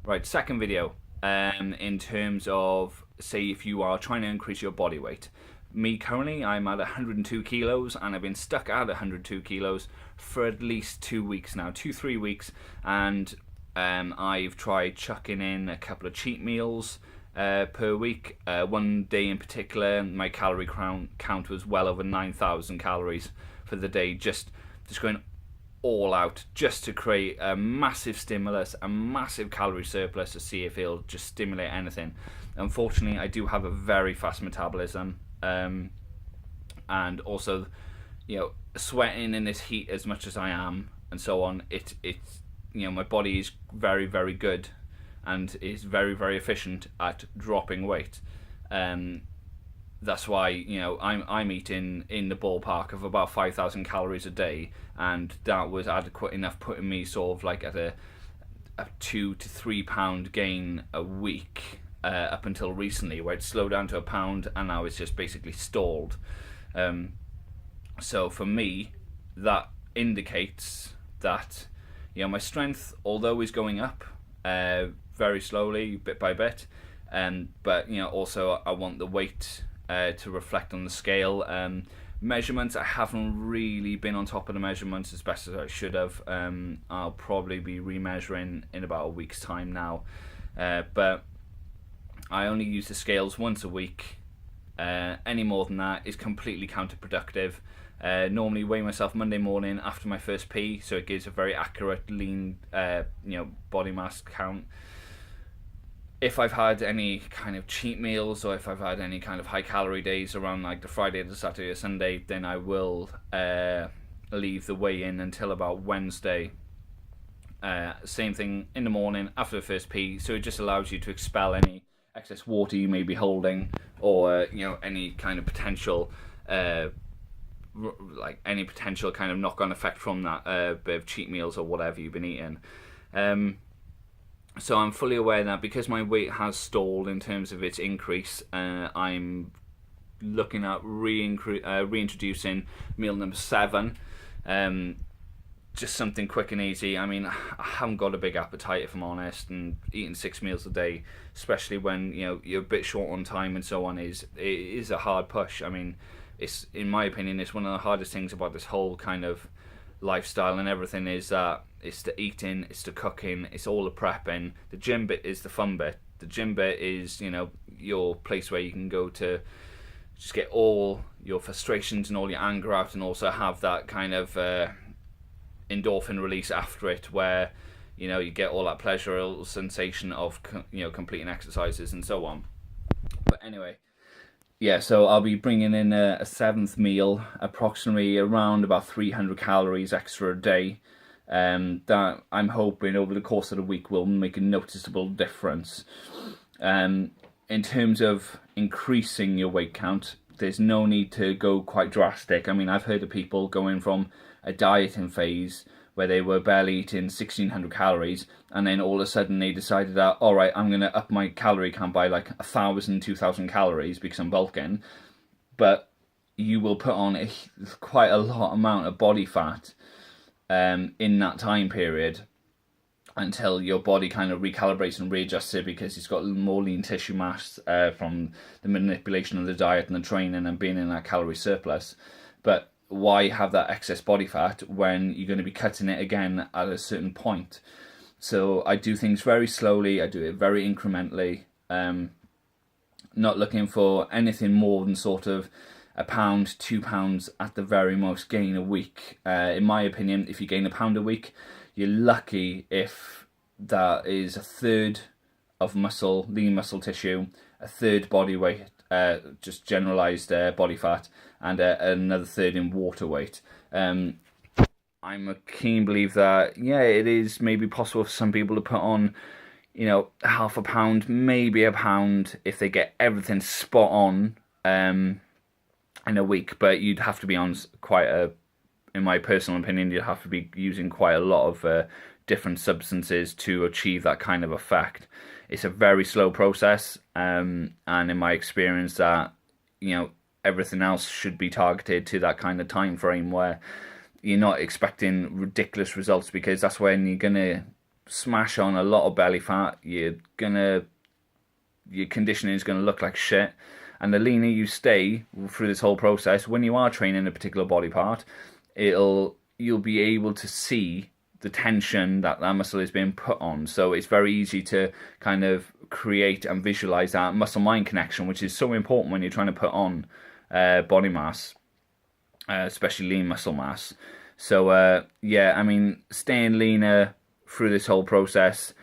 Right, second video. In terms of, say, if you are trying to increase your body weight. Me currently, I'm at 102 kilos, and I've been stuck at 102 kilos for at least 2 weeks now, 3 weeks, and I've tried chucking in a couple of cheat meals per week. One day in particular, my calorie count was well over 9,000 calories for the day, just going all out just to create a massive stimulus, a massive calorie surplus to see if it'll just stimulate anything. Unfortunately, I do have a very fast metabolism, and also, sweating in this heat as much as I am, and so on. My body is very, very good, and is very, very efficient at dropping weight. That's why I'm eating in the ballpark of about 5,000 calories a day, and that was adequate enough, putting me sort of like at a 2 to 3 pound gain a week, up until recently, where it slowed down to a pound, and now it's just basically stalled. So for me, that indicates that my strength, although is going up very slowly, bit by bit, but also I want the weight to reflect on the scale. Measurements, I haven't really been on top of the measurements as best as I should have. I'll probably be remeasuring in about a week's time now, but I only use the scales once a week. Any more than that is completely counterproductive. Normally weigh myself Monday morning after my first pee, so it gives a very accurate lean body mass count. If I've had any kind of cheat meals, or if I've had any kind of high calorie days around like the Friday, the Saturday or Sunday, then I will leave the weigh in until about Wednesday. Same thing in the morning after the first pee, so it just allows you to expel any excess water you may be holding, or any kind of potential any potential kind of knock-on effect from that bit of cheat meals or whatever you've been eating. So I'm fully aware that because my weight has stalled in terms of its increase, I'm looking at reintroducing meal number 7. Just something quick and easy. I mean, I haven't got a big appetite, if I'm honest, and eating 6 meals a day, especially when you're a bit short on time and so on, it is a hard push. I mean, it's, in my opinion, it's one of the hardest things about this whole kind of lifestyle and everything, is that it's the eating, it's the cooking, it's all the prepping. The gym bit is the fun bit. The gym bit is your place where you can go to just get all your frustrations and all your anger out, and also have that kind of endorphin release after it, where you get all that pleasurable sensation of completing exercises and so on. But anyway, yeah, so I'll be bringing in a 7th meal, approximately around about 300 calories extra a day. That I'm hoping over the course of the week will make a noticeable difference. In terms of increasing your weight count, there's no need to go quite drastic. I mean, I've heard of people going from a dieting phase where they were barely eating 1,600 calories, and then all of a sudden they decided that, all right, I'm going to up my calorie count by like 1,000, 2,000 calories because I'm bulking. But you will put on quite a lot amount of body fat in that time period, until your body kind of recalibrates and readjusts it, because it's got more lean tissue mass from the manipulation of the diet and the training and being in that calorie surplus. But why have that excess body fat when you're going to be cutting it again at a certain point? So I do things very slowly, I do it very incrementally, not looking for anything more than sort of a pound, 2 pounds at the very most gain a week. In my opinion, if you gain a pound a week, you're lucky if that is a third of muscle, lean muscle tissue, a third body weight, just generalized body fat, and another third in water weight. I'm a keen believer that, yeah, it is maybe possible for some people to put on, half a pound, maybe a pound, if they get everything spot on in a week. But you'd have to be on in my personal opinion, you'd have to be using quite a lot of different substances to achieve that kind of effect. It's a very slow process, and in my experience, that everything else should be targeted to that kind of time frame where you're not expecting ridiculous results, because that's when you're gonna smash on a lot of belly fat, your conditioning is gonna look like shit. And the leaner you stay through this whole process, when you are training a particular body part, you'll be able to see the tension that muscle is being put on. So it's very easy to kind of create and visualize that muscle-mind connection, which is so important when you're trying to put on body mass, especially lean muscle mass. So yeah, I mean, staying leaner through this whole process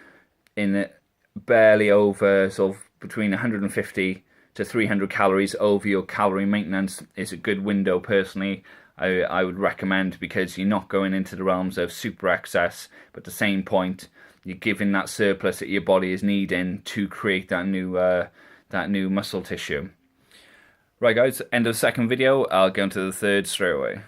in barely over sort of between 150 to 300 calories over your calorie maintenance is a good window. Personally, I would recommend, because you're not going into the realms of super excess, but at the same point you're giving that surplus that your body is needing to create that new muscle tissue. Right guys, end of the second video. I'll go into the third straight away.